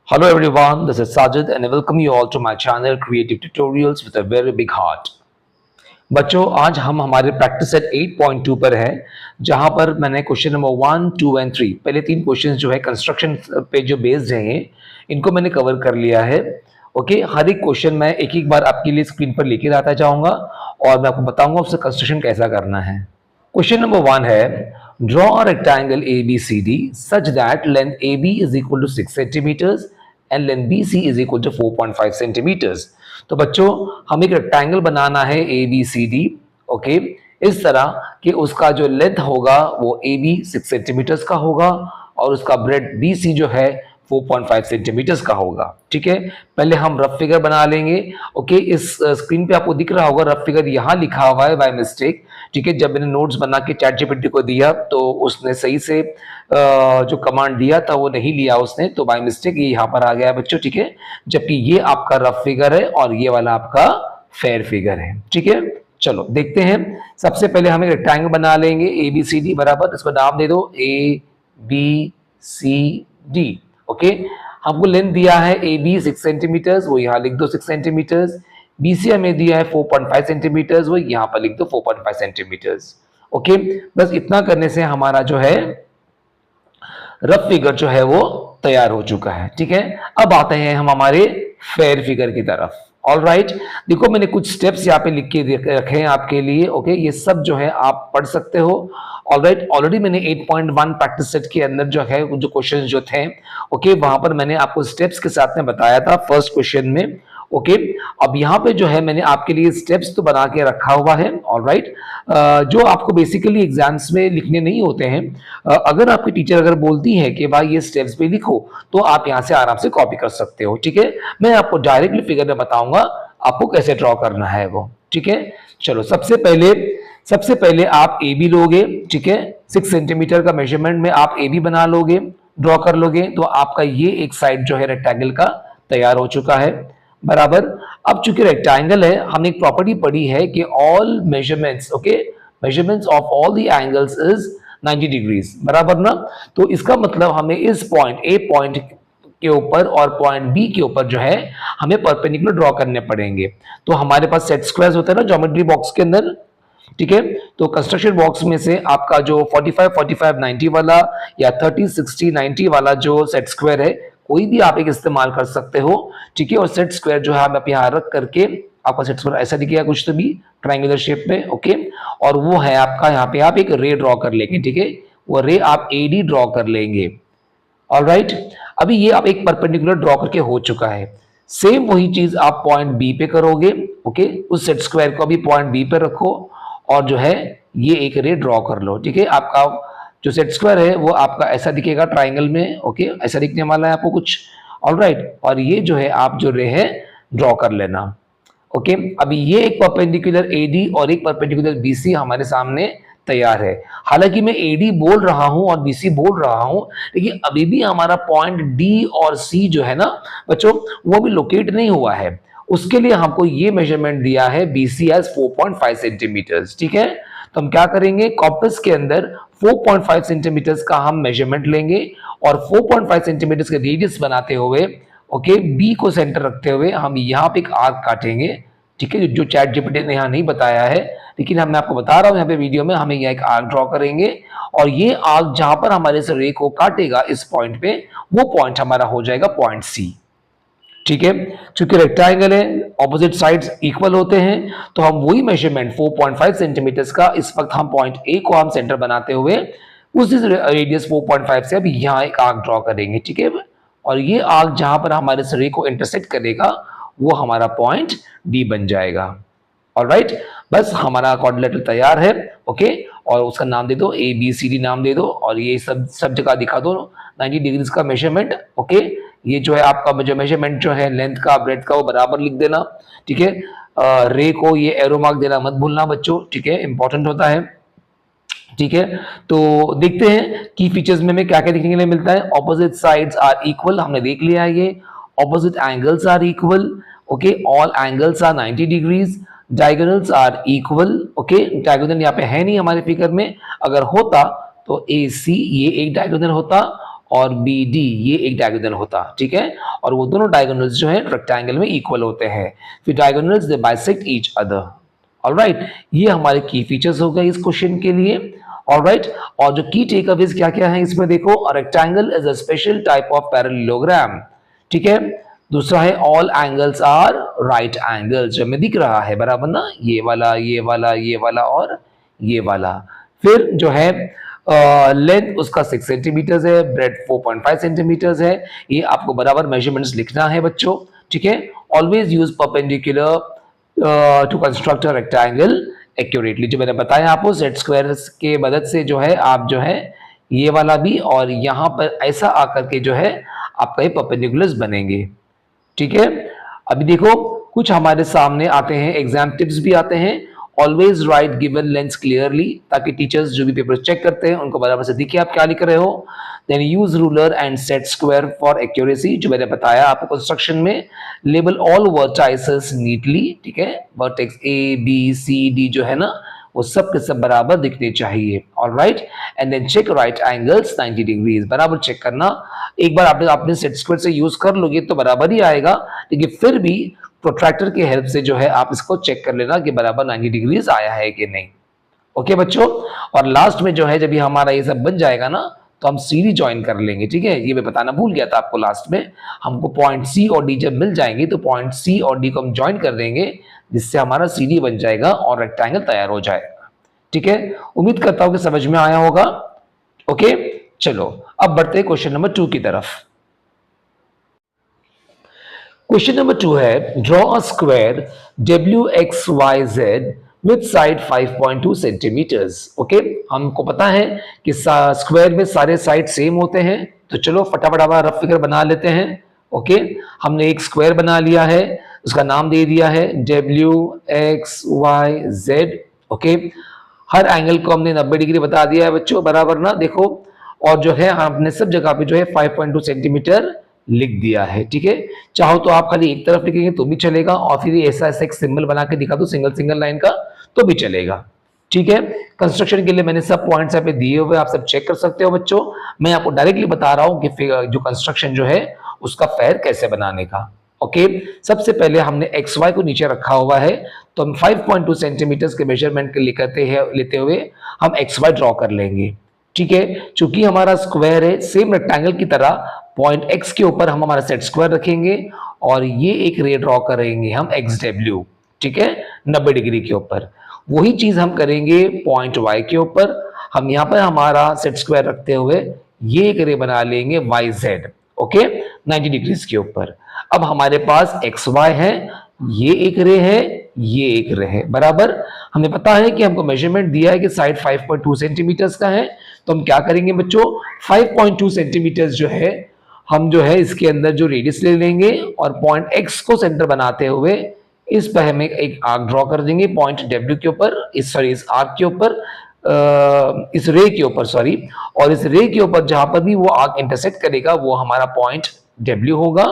Hello everyone, this is Sajid and I welcome you all to my channel Creative Tutorials with a very big heart. बच्चों आज हम हमारे practice set 8.2 पर है जहां पर मैंने क्वेश्चन नंबर 1, 2 एंड 3 पहले तीन क्वेश्चंस जो है कंस्ट्रक्शन पे जो बेस्ड हैं इनको मैंने कवर कर लिया है। ओके, हर एक क्वेश्चन मैं एक एक बार आपके लिए स्क्रीन पर लेके आता जाऊंगा और मैं आपको बताऊंगा उससे कंस्ट्रक्शन कैसा करना है। क्वेश्चन नंबर 1 है draw a rectangle ABCD such that length AB is equal to 6 centimetres and length BC is equal to 4.5 centimetres. तो बच्चों हमें एक रेक्टेंगल बनाना है ABCD। ओके, इस तरह कि उसका जो लेंथ होगा वो AB 6 सेंटीमीटर्स का होगा और उसका ब्रेड BC जो है 4.5 सेंटीमीटर्स का होगा। ठीक है, पहले हम रफ फिगर बना लेंगे। ओके, इस स्क्रीन पे आपको दिख रहा होगा रफ फिगर यहाँ लिखा हुआ है बाय मिस्टेक। ठीक है, जब मैंने नोट्स बना के ChatGPT को दिया तो उसने सही से जो कमांड दिया था वो नहीं लिया उसने, तो बाय मिस्टेक ये यहाँ पर आ गया बच्चों। ठीक है, जबकि ये आपका रफ फिगर है और ये वाला आपका फेयर फिगर है। ठीक है, चलो देखते हैं। सबसे पहले हम एक रेक्टेंगल बना लेंगे ABCD बराबर, इसको नाम दे दो ABCD। ओके, हमको लेंथ दिया है AB 6 सेंटीमीटर्स, वो यहाँ लिख दो 6 सेंटीमीटर्स। BC हमें दिया है 4.5 सेंटीमीटर्स, वो यहाँ पर लिख दो 4.5 सेंटीमीटर्स। ओके, बस इतना करने से हमारा जो है रफ फिगर जो है वो तैयार हो चुका है। ठीक है, अब आते हैं हम हमारे फेयर फिगर की तरफ। ऑल राइट, देखो मैंने कुछ स्टेप्स यहाँ पे लिख के रखे हैं आपके लिए। ओके, ये सब जो है आप पढ़ सकते हो। ऑल राइट, ऑलरेडी मैंने 8.1 प्रैक्टिस सेट के अंदर जो है जो क्वेश्चन जो थे ओके वहां पर मैंने आपको स्टेप्स के साथ में बताया था फर्स्ट क्वेश्चन में। ओके, अब यहाँ पे जो है मैंने आपके लिए स्टेप्स तो बना के रखा हुआ है। ऑलराइट, जो आपको बेसिकली एग्जाम्स में लिखने नहीं होते हैं। अगर आपकी टीचर अगर बोलती है कि भाई ये स्टेप्स पे लिखो तो आप यहाँ से आराम से कॉपी कर सकते हो। ठीक है, मैं आपको डायरेक्टली फिगर में बताऊंगा आपको कैसे ड्रॉ करना है वो। ठीक है, चलो सबसे पहले आप AB लोगे। ठीक है, 6 सेंटीमीटर का मेजरमेंट में आप AB बना लोगे, ड्रॉ कर लोगे, तो आपका ये एक साइड जो है रेक्टेंगल का तैयार हो चुका है बराबर। अब चूंकि रेक्टेंगल है हमने एक प्रॉपर्टी पढ़ी है कि all measurements measurements of all the angles is 90 degrees बराबर ना। तो इसका मतलब हमें इस पॉइंट A पॉइंट के ऊपर और पॉइंट B के ऊपर जो है हमें परपेंडिकुलर ड्रॉ करने पड़ेंगे। तो हमारे पास सेट स्क्वायर्स होता है ना ज्योमेट्री बॉक्स के अंदर। ठीक है, तो कंस्ट्रक्शन बॉक्स में से आपका जो 45 45 90 वाला या 30 60 90 वाला जो सेट स्क्वायर है कोई भी आप एक इस्तेमाल कर सकते हो। ठीक है, और सेट स्क्वायर जो है हम यहाँ रख करके आपका सेट स्क्वायर ऐसा दिखेगा कुछ तो भी ट्रायंगुलर शेप में। ओके, और वो है आपका यहाँ पे आप एक रे ड्रॉ कर लेंगे। ठीक है, वो रे आप AD ड्रॉ कर लेंगे। ऑलराइट, अभी ये आप एक परपेंडिकुलर ड्रॉ करके हो चुका है। सेम वही चीज आप पॉइंट B पे करोगे। ओके, उस सेट स्क्वायर को भी पॉइंट B पे रखो और जो है ये एक रे ड्रॉ कर लो। ठीक है, आपका जो सेट स्क्वायर है वो आपका ऐसा दिखेगा ट्राइंगल में। ओके, ऐसा दिखने वाला है आपको कुछ। ऑलराइट, और ये जो है आप जो रे है ड्रॉ कर लेना। ओके, अभी ये एक परपेंडिकुलर AD और एक परपेंडिकुलर BC हमारे सामने तैयार है। हालांकि मैं AD बोल रहा हूं और BC बोल रहा हूं, लेकिन अभी भी हमारा पॉइंट D और C जो है ना बच्चों वो भी लोकेट नहीं हुआ है। उसके लिए हमको ये मेजरमेंट दिया है BC एज 4.5 सेंटीमीटर्स। ठीक है, तो हम क्या करेंगे कॉम्पस के अंदर 4.5 सेंटीमीटर्स का हम मेजरमेंट लेंगे और 4.5 सेंटीमीटर्स के रेडियस बनाते हुए ओके B को सेंटर रखते हुए हम यहाँ पे एक आर्क काटेंगे। ठीक है, जो ChatGPT ने यहाँ नहीं बताया है लेकिन मैं आपको बता रहा हूँ यहाँ पे वीडियो में हमें यहाँ एक आर्क ड्रॉ करेंगे और ये आर्क जहां पर हमारे इस रे को काटेगा इस पॉइंट पे वो पॉइंट हमारा हो जाएगा पॉइंट C। ठीक है, चूंकि रेक्टेंगल है ऑपोजिट साइड्स इक्वल होते हैं तो हम वही मेजरमेंट 4.5 सेंटीमीटर्स का इस वक्त हम पॉइंट A को हम सेंटर बनाते हुए उस रेडियस 4.5 से अब यहाँ एक आर्क ड्रॉ करेंगे। ठीक है, और ये आर्क जहां पर हमारे इस रे को इंटरसेक्ट करेगा वो हमारा पॉइंट D बन जाएगा। ऑलराइट, बस हमारा कोऑर्डिनेटर तैयार है। ओके, और उसका नाम दे दो ABCD नाम दे दो और ये सब जगह दिखा दो 90 डिग्रीज का मेजरमेंट। ओके, ये जो है आपका जो मेजरमेंट जो है लेंथ का ब्रेथ का वो बराबर लिख देना। ठीक है, रे को ये एरो मार्क देना मत भूलना बच्चों। ठीक है, इंपॉर्टेंट होता है। ठीक है, तो देखते हैं की फीचर्स में हमें क्या क्या देखने के लिए मिलता है। ऑपोजिट साइड्स आर इक्वल हमने देख लिया है ये। Opposite angles are equal. Okay, all angles are 90 degrees. Diagonals are equal. Okay, diagonal यहाँ पे है नहीं हमारे फिगर में, अगर होता तो AC ये एक डायगोनल होता और बी डी ये एक डायगोनल होता, ठीक है, और वो दोनों डायगोनल्स जो है रेक्टेंगल में इक्वल होते हैं। फिर डायगोनल्स दे बाइसेक्ट ईच अदर। ऑलराइट, ये हमारे की फीचर्स हो गए इस क्वेश्चन के लिए। ऑलराइट, और जो की टेकअवेज क्या क्या है इसमें देखो, a rectangle is a special type of parallelogram, ठीक है। दूसरा है all angles are right angles, जो हमें दिख रहा है बराबर ना, ये वाला ये वाला ये वाला और ये वाला। फिर जो है लेंथ उसका 6 सेंटीमीटर है, ब्रेड 4.5 सेंटीमीटर है। ये आपको बराबर मेजरमेंट्स लिखना है बच्चों, ठीक है। Always use perpendicular to construct a rectangle accurately, जो मैंने बताया आपको सेट स्क्वायर के मदद से जो है आप जो है ये वाला भी और यहाँ पर ऐसा आकर के जो है आपका ये परपेंडिकुलर्स बनेंगे, ठीक है। अभी देखो कुछ हमारे सामने आते हैं एग्जाम टिप्स भी आते हैं। Always right given lens clearly, ताकि टीचर्स जो भी पेपर चेक करते हैं उनको बराबर से दिखे आप क्या लिख रहे हो। Then use ruler and set square for accuracy, जो मैंने बताया आपको कंस्ट्रक्शन में। लेबल ऑल वर्टाइसेस नीटली, ठीक है, vertex A B C D जो है ना वो सब के सब बराबर दिखने चाहिए। Alright, and then check right angles 90 degrees, बराबर चेक करना। एक बार आपने सेट स्क्वायर से यूज कर लोगे तो बराबर ही आएगा, लेकिन फिर भी प्रोट्रैक्टर की हेल्प से जो है आप इसको चेक कर लेना कि बराबर 90 डिग्रीज आया है कि नहीं। ओके बच्चों, और लास्ट में जो है जब ये हमारा ये सब बन जाएगा ना तो हम सी डी ज्वाइन कर लेंगे, ठीक है। ये मैं बताना भूल गया था आपको लास्ट में, हमको पॉइंट सी और डी जब मिल जाएंगे तो पॉइंट सी और डी को हम ज्वाइन कर देंगे, जिससे हमारा सी डी बन जाएगा और रेक्टेंगल तैयार हो जाएगा, ठीक है। उम्मीद करता हूं कि समझ में आया होगा। ओके, चलो अब बढ़ते हैं क्वेश्चन नंबर 2 की तरफ। क्वेश्चन नंबर 2 है, draw a square WXYZ with side 5.2 centimetres. Okay, हमको पता है कि स्क्वायर में सारे साइड सेम होते हैं, तो चलो फटाफट आप रफ फिगर बना लेते हैं। ओके, हमने एक स्क्वायर बना लिया है, उसका नाम दे दिया है WXYZ। ओके, हर एंगल को हमने 90 डिग्री बता दिया है बच्चों, बराबर ना, देखो। और जो है हमने सब जगह पे जो है 5.2 सेंटीमीटर लिख दिया है, ठीक है। चाहो तो आप खाली एक तरफ लिखेंगे तो भी चलेगा, और फिर ऐसा ऐसा एक सिंबल बना के दिखा दो सिंगल सिंगल लाइन का तो भी चलेगा, ठीक है। कंस्ट्रक्शन के लिए मैंने सब पॉइंट्स यहाँ पे दिए हुए, आप सब चेक कर सकते हो बच्चों। मैं आपको डायरेक्टली बता रहा हूँ कि जो कंस्ट्रक्शन जो है उसका पैर कैसे बनाने का। ओके, सबसे पहले हमने एक्स वाई को नीचे रखा हुआ है, तो हम 5.2 सेंटीमीटर के मेजरमेंट के लेते हुए हम एक्स वाई ड्रॉ कर लेंगे, ठीक है। चूंकि हमारा स्क्वायर है, सेम रेक्टेंगल की तरह पॉइंट एक्स के ऊपर हम हमारा सेट स्क्वायर रखेंगे और ये एक रे ड्रॉ करेंगे हम एक्स डब्ल्यू, ठीक है, 90 डिग्री के ऊपर। वही चीज हम करेंगे पॉइंट वाई के ऊपर, हम यहाँ पर हमारा सेट स्क्वायर रखते हुए ये एक रे बना लेंगे वाई जेड, ओके, 90 डिग्रीज के ऊपर। अब हमारे पास एक्स वाई है, ये एक रे है, ये एक रे है, बराबर। हमें पता है कि हमको मेजरमेंट दिया है कि साइड 5.2 सेंटीमीटर का है, तो हम क्या करेंगे बच्चों, 5.2 सेंटीमीटर जो है हम जो है इसके अंदर जो रेडियस ले लेंगे और पॉइंट एक्स को सेंटर बनाते हुए इस पर हम एक आर्क ड्रॉ कर देंगे पॉइंट डब्ल्यू के ऊपर, इस आर्क के ऊपर, इस रे के ऊपर, सॉरी, और इस रे के ऊपर जहां पर भी वो आर्क इंटरसेक्ट करेगा वो हमारा पॉइंट डब्ल्यू होगा।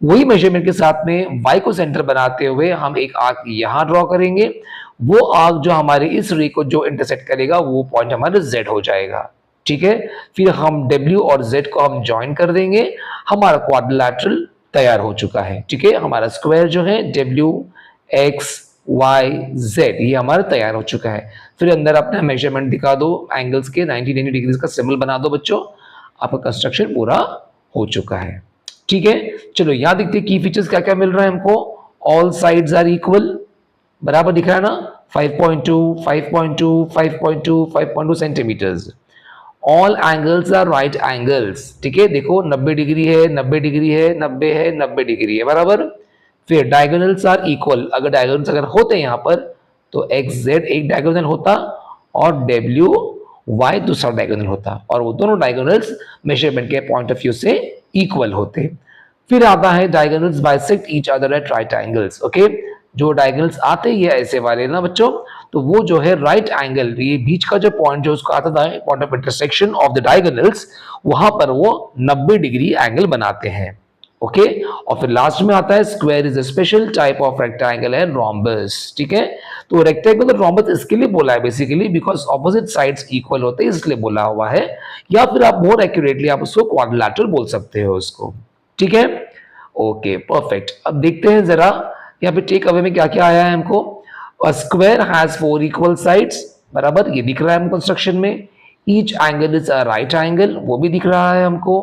वही मेजरमेंट के साथ में y को सेंटर बनाते हुए हम एक आर्क यहां ड्रॉ करेंगे, वो आर्क जो हमारे इस रे को जो इंटरसेक्ट करेगा वो पॉइंट हमारा z हो जाएगा, ठीक है। फिर हम w और z को हम ज्वाइन कर देंगे, हमारा क्वाड्रिलैटरल तैयार हो चुका है, ठीक है। हमारा स्क्वायर जो है WXYZ ये हमारा तैयार हो चुका है। फिर अंदर अपना मेजरमेंट दिखा दो, एंगल्स के 90 डिग्री का सिंबल बना दो बच्चों, आपका कंस्ट्रक्शन पूरा हो चुका है, ठीक है। चलो यहां देखते हैं की फीचर्स क्या क्या मिल रहा है हमको। ऑल साइड्स आर इक्वल, बराबर दिख रहा है ना, 5.2 5.2 5.2 5.2 centimetres. All angles are right angles, ठीक है, देखो 90 डिग्री है, 90 डिग्री है, 90 है, 90 डिग्री है, बराबर। फिर डायगोनल्स आर इक्वल, अगर डायगोनल्स अगर होते यहाँ पर तो एक्स जेड एक डायगोनल होता और डब्ल्यू वाई दूसरा डायगोनल होता, और वो दोनों डायगोनल्स मेजरमेंट के पॉइंट ऑफ व्यू से इक्वल होते। फिर आता है diagonals bisect each other at right angles, okay. जो डायगोनल्स आते ही ऐसे वाले ना बच्चों, तो वो जो है राइट एंगल, ये बीच का जो पॉइंट जो उसका आता था point of intersection of the diagonals, वहां पर वो 90 डिग्री एंगल बनाते हैं, ओके। और फिर लास्ट में आता है square is a special type of rectangle and rhombus, ठीक है। तो रेक्टेंगल और रोम्बस इसके लिए बोला है basically because opposite sides equal होते हैं, इसलिए बोला हुआ है। या फिर आप मोर एक्यूरेटली आप उसको क्वाड्रिलेटरल बोल सकते हो उसको। ठीक है, ओके परफेक्ट। अब देखते हैं जरा यहाँ पे टेक अवे में क्या क्या आया है हमको। A square has 4 equal sides, बराबर, ये दिख रहा है हमको कंस्ट्रक्शन में। Each angle is a right angle, वो भी दिख रहा है हमको।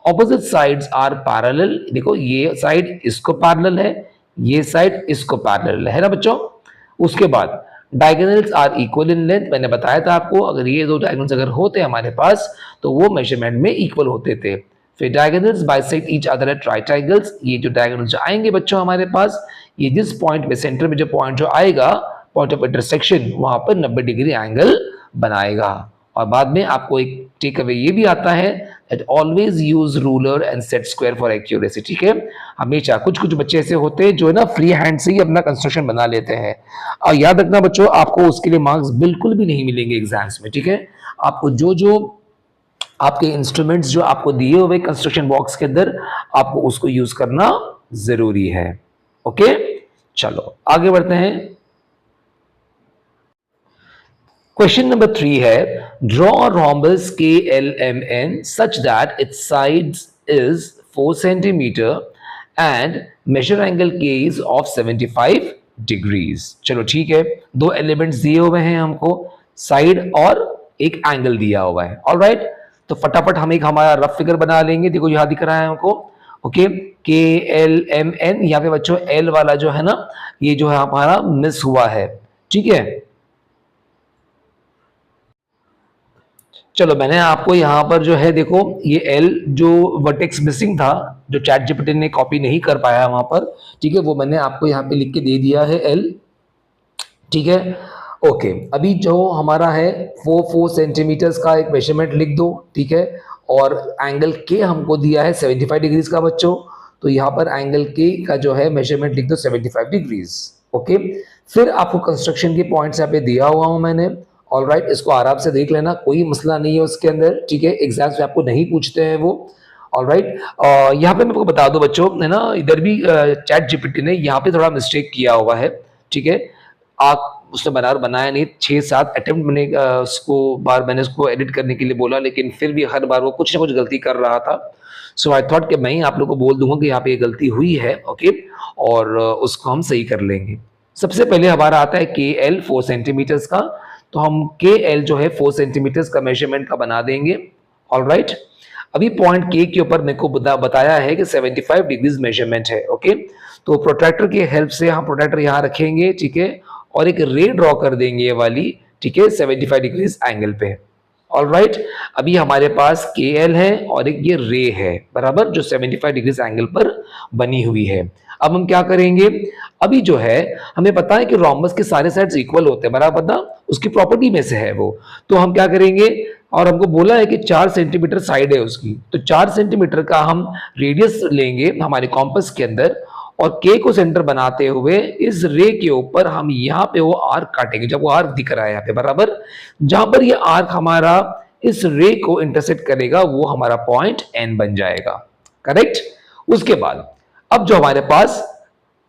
ऑपोजिट साइड्स आर पैरेलल, देखो ये साइड इसको पैरेलल है, ये साइड इसको पैरेलल है ना बच्चों। उसके बाद diagonals are equal in length, मैंने बताया था आपको अगर ये दो डायगोनल्स अगर होते हमारे पास तो वो मेजरमेंट में इक्वल होते थे। फिर diagonals bisect each other at right angles, ये जो डायगोनल्स आएंगे बच्चों हमारे पास, ये जिस पॉइंट पे सेंटर में जो पॉइंट जो आएगा पॉइंट ऑफ इंटरसेक्शन, वहां पर 90 डिग्री एंगल बनाएगा। और बाद में आपको एक टेक अवे ये भी आता है that always use ruler and set square for accuracy. ठीक है, हमेशा कुछ कुछ बच्चे ऐसे होते हैं जो है ना फ्री हैंड से ही अपना कंस्ट्रक्शन बना लेते हैं। और याद रखना बच्चों, आपको उसके लिए मार्क्स बिल्कुल भी नहीं मिलेंगे एग्जाम्स में। ठीक है, आपको जो जो आपके इंस्ट्रूमेंट्स जो आपको दिए हुए कंस्ट्रक्शन बॉक्स के अंदर, आपको उसको यूज करना जरूरी है। ओके, चलो आगे बढ़ते हैं। क्वेश्चन नंबर 3 है, draw rhombus KLMN such that its sides is 4 centimeter and measure angle K is of 75 degrees। चलो ठीक है, दो एलिमेंट्स दिए हुए हैं हमको, साइड और एक एंगल दिया हुआ है। ऑलराइट, तो फटाफट हम एक हमारा रफ फिगर बना लेंगे। देखो यहां दिख रहा है हमको, ओके, KLMN, यहाँ पे बच्चों L वाला जो है ना, ये जो है हमारा मिस हुआ है। ठीक है, चलो मैंने आपको यहाँ पर जो है देखो ये L जो वर्टेक्स मिसिंग था, जो चैट जीपीटी ने कॉपी नहीं कर पाया वहां पर, ठीक है, वो मैंने आपको यहाँ पे लिख के दे दिया है L। ठीक है, ओके, अभी जो हमारा है 4 सेंटीमीटर्स का एक मेजरमेंट लिख दो। ठीक है, और एंगल के हमको दिया है 75 डिग्रीज का बच्चों, तो यहाँ पर एंगल के का जो है मेजरमेंट लिख दो 75 डिग्रीज। ओके, फिर आपको कंस्ट्रक्शन के पॉइंट्स यहाँ पे दिया हुआ हूं मैंने। ऑलराइट, इसको आराम से देख लेना, कोई मसला नहीं है उसके अंदर। ठीक है, एग्जाम्स में आपको नहीं पूछते हैं वो। ऑलराइट, यहाँ पे मैं आपको बता दूं बच्चों, है ना, इधर भी चैट जीपीटी ने यहाँ पे थोड़ा मिस्टेक किया हुआ है। ठीक है, आप उसने बनाया नहीं, 6-7 अटेम्प्ट मैंने मैंने उसको एडिट करने के लिए बोला, लेकिन फिर भी हर बार वो कुछ ना कुछ गलती कर रहा था। सो आई थॉट कि मैं ही आप लोगों को बोल दूंगा कि यहाँ पे ये गलती हुई है। ओके, और उसको हम सही कर लेंगे। सबसे पहले हमारा आता है KL 4 सेंटीमीटर्स का, तो हम KL जो है 4 सेंटीमीटर्स का मेजरमेंट का बना देंगे। ऑलराइट, अभी पॉइंट K के ऊपर मेरे को बताया है कि 75 डिग्रीज मेजरमेंट है। ओके, तो प्रोट्रैक्टर की हेल्प से हम प्रोट्रैक्टर यहाँ रखेंगे। ठीक है, और एक रे ड्रॉ कर देंगे ये वाली। ठीक है, 75 डिग्रीज एंगल पे। ऑलराइट, अभी हमारे पास KL है और एक ये रे है, बराबर, जो 75 डिग्रीज एंगल पर बनी हुई है। अब हम क्या करेंगे, अभी जो है हमें पता है कि रोम्बस के सारे साइड्स इक्वल होते हैं, बराबर ना, उसकी प्रॉपर्टी में से है वो। तो हम क्या करेंगे, और हमको बोला है कि 4 सेंटीमीटर साइड है उसकी, तो 4 सेंटीमीटर का हम रेडियस लेंगे हमारे कॉम्पस के अंदर, और K को सेंटर बनाते हुए इस रे के ऊपर हम यहाँ पे वो आर्क काटेंगे। जब वो आर्क दिख रहा है यहाँ पे, बराबर, जहां पर ये आर्क हमारा इस रे को इंटरसेक्ट करेगा वो हमारा पॉइंट N बन जाएगा। करेक्ट, उसके बाद अब जो हमारे पास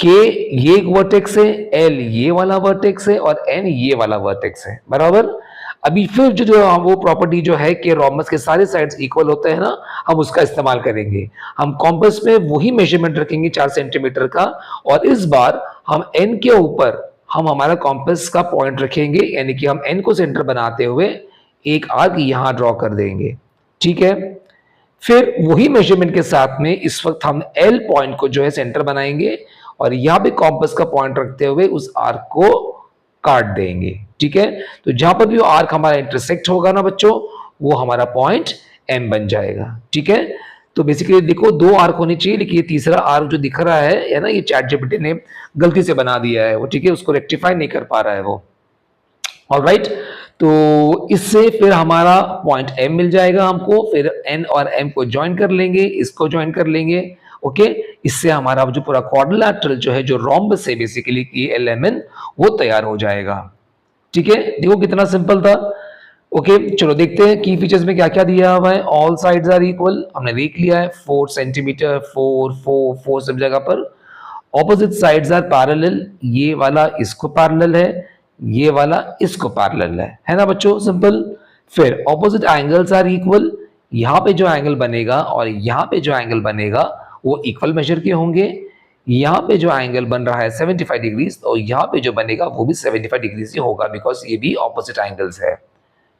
K ये एक वर्टेक्स है, L ये वाला वर्टेक्स है, और N ये वाला वर्टेक्स है, बराबर। अभी फिर जो वो प्रॉपर्टी जो है कि रोम्बस के सारे साइड्स इक्वल होते हैं ना, हम उसका इस्तेमाल करेंगे। हम कॉम्पस में वही मेजरमेंट रखेंगे 4 सेंटीमीटर का, और इस बार हम N के ऊपर हम हमारा कॉम्पस का पॉइंट रखेंगे, यानी कि हम N को सेंटर बनाते हुए एक आर्क यहां ड्रॉ कर देंगे। ठीक है, फिर वही मेजरमेंट के साथ में इस वक्त हम L पॉइंट को जो है सेंटर बनाएंगे, और यहां पे कॉम्पस का पॉइंट रखते हुए उस आर्क को काट देंगे। ठीक है, तो जहां पर भी वो आर्क हमारा इंटरसेक्ट होगा ना बच्चों, वो हमारा पॉइंट M बन जाएगा। ठीक है, तो बेसिकली देखो 2 आर्क होने चाहिए, लेकिन ये तीसरा आर्क जो दिख रहा है ना, ये चैट जीपीटी ने गलती से बना दिया है वो। ठीक है, उसको रेक्टिफाई नहीं कर पा रहा है वो। ऑलराइट, तो इससे फिर हमारा पॉइंट M मिल जाएगा हमको, फिर N और M को ज्वाइन कर लेंगे, इसको ज्वाइन कर लेंगे। ओके, इससे हमारा जो पूरा क्वाड्रिलेटरल जो है, जो रोम्बस है बेसिकली KLMN, वो तैयार हो जाएगा। ठीक है, देखो कितना सिंपल था। ओके, चलो देखते हैं की फीचर्स में क्या क्या दिया हुआ है। ऑल साइड्स आर इक्वल, हमने देख लिया है, 4 सेंटीमीटर, 4 सब जगह पर। ऑपोजिट साइड्स आर पैरेलल, ये वाला इसको पैरेलल है, ये वाला इसको पैरेलल है ना बच्चों, सिंपल। फिर ऑपोजिट एंगल्स आर इक्वल, यहाँ पे जो एंगल बनेगा और यहाँ पे जो एंगल बनेगा वो इक्वल मेजर के होंगे। यहाँ पे जो एंगल बन रहा है 75 डिग्रीज और यहाँ पे जो बनेगा वो भी 75 डिग्रीज ही होगा, बिकॉज ये भी ऑपोजिट एंगल्स है,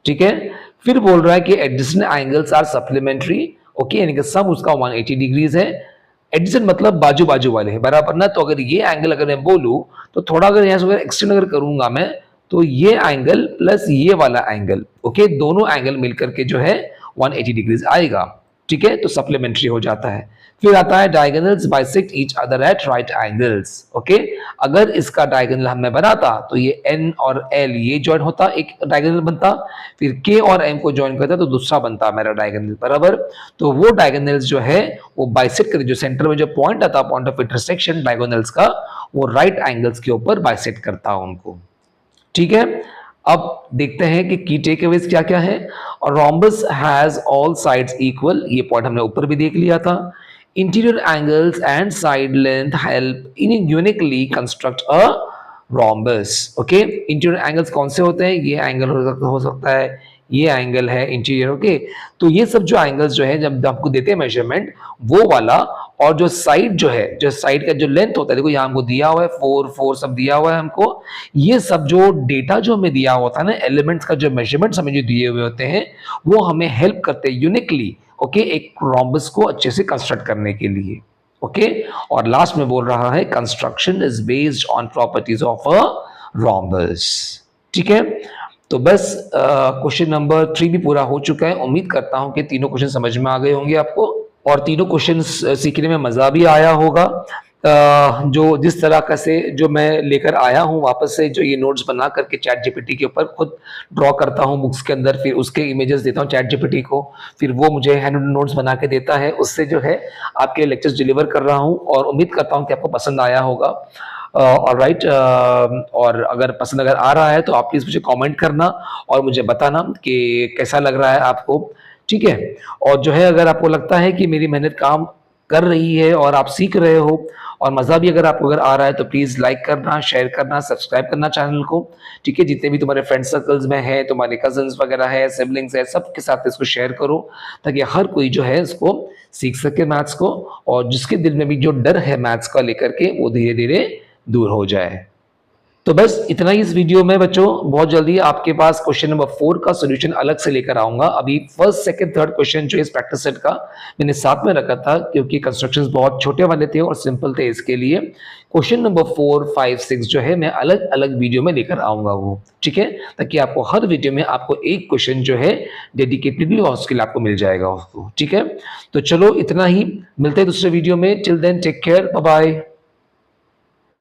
ठीक है। फिर बोल रहा है कि adjacent angles are supplementary, okay, यानी कि सम उसका 180 डिग्रीज है। एडजेसेंट मतलब बाजू बाजू वाले हैं, बराबर ना। तो अगर ये एंगल अगर मैं बोलूं तो थोड़ा अगर यहाँ से एक्सटेंड अगर करूंगा मैं, तो ये एंगल प्लस ये वाला एंगल, ओके, दोनों एंगल मिलकर के जो है 180 डिग्रीज आएगा, ठीक है। तो सप्लीमेंट्री हो जाता है। फिर आता है diagonals bisect each other at right angles, okay. अगर इसका डायगोनल हमें बनाता तो ये n और l ये ज्वाइन होता, एक डायगोनल बनता। फिर k और m को ज्वाइन करता तो दूसरा बनता मेरा डायगोनल, बराबर। तो वो डायगोनल्स जो है वो बाइसेक्ट करे, जो सेंटर में जो पॉइंट आता, पॉइंट ऑफ इंटरसेक्शन डायगोनल्स का, वो राइट एंगल्स के ऊपर बाइसेक्ट करता उनको, ठीक है। अब देखते हैं कि की टेकअवेज क्या क्या है। और rhombus has all sides equal, ये पॉइंट हमने ऊपर भी देख लिया था। Interior angles and side length help in uniquely construct a rhombus, okay. Interior angles कौन से होते हैं? ये एंगल हो सकता है, ये एंगल है इंटीरियर, ओके। तो ये सब जो एंगल्स जो है जब आपको देते हैं मेजरमेंट, वो वाला, और जो साइड जो है, जो साइड का जो लेंथ होता है, देखो यहाँ हमको दिया हुआ है 4 सब दिया हुआ है हमको। ये सब जो डेटा जो हमें दिया होता है ना, एलिमेंट्स का जो मेजरमेंट्स हमें जो दिए हुए होते हैं, वो हमें हेल्प करते हैं यूनिकली, ओके, एक रोम्बस को अच्छे से कंस्ट्रक्ट करने के लिए, ओके। और लास्ट में बोल रहा है construction is based on properties of a rhombus, ठीक है। तो बस क्वेश्चन नंबर 3 भी पूरा हो चुका है। उम्मीद करता हूं कि तीनों क्वेश्चन समझ में आ गए होंगे आपको, और तीनों क्वेश्चन सीखने में मजा भी आया होगा। जो जिस तरह का से जो मैं लेकर आया हूं वापस से, जो ये नोट्स बना करके चैट जीपीटी के ऊपर खुद ड्रॉ करता हूं बुक्स के अंदर, फिर उसके इमेजेस देता हूं चैट जीपीटी को, फिर वो मुझे हैंड नोट्स बना के देता है, उससे जो है आपके लेक्चर्स डिलीवर कर रहा हूं, और उम्मीद करता हूं कि आपको पसंद आया होगा। ऑलराइट, और अगर पसंद अगर आ रहा है तो आप प्लीज मुझे कमेंट करना और मुझे बताना कि कैसा लग रहा है आपको, ठीक है। और जो है अगर आपको लगता है कि मेरी मेहनत काम कर रही है और आप सीख रहे हो और मजा भी अगर आपको अगर आ रहा है, तो प्लीज लाइक करना, शेयर करना, सब्सक्राइब करना चैनल को, ठीक है। जितने भी तुम्हारे फ्रेंड सर्कल्स में है, तुम्हारे कजन्स वगैरह है, सिबलिंग्स है, सबके साथ इसको शेयर करो, ताकि हर कोई जो है इसको सीख सके मैथ्स को, और जिसके दिल में भी जो डर है मैथ्स का लेकर के, वो धीरे धीरे दूर हो जाए। तो बस इतना ही इस वीडियो में बच्चों। बहुत जल्दी आपके पास क्वेश्चन नंबर 4 का सॉल्यूशन अलग से लेकर आऊंगा। अभी फर्स्ट, सेकंड, थर्ड क्वेश्चन जो इस प्रैक्टिस सेट का मैंने साथ में रखा था, क्योंकि कंस्ट्रक्शंस बहुत छोटे वाले थे और सिंपल थे, इसके लिए क्वेश्चन नंबर 4, 5, 6 जो है मैं अलग अलग वीडियो में लेकर आऊंगा वो, ठीक है, ताकि आपको हर वीडियो में आपको एक क्वेश्चन जो है डेडिकेटेडली और उसके लिए आपको मिल जाएगा उसको, ठीक है। तो चलो इतना ही, मिलते हैं दूसरे वीडियो में। Till then take care, bye bye.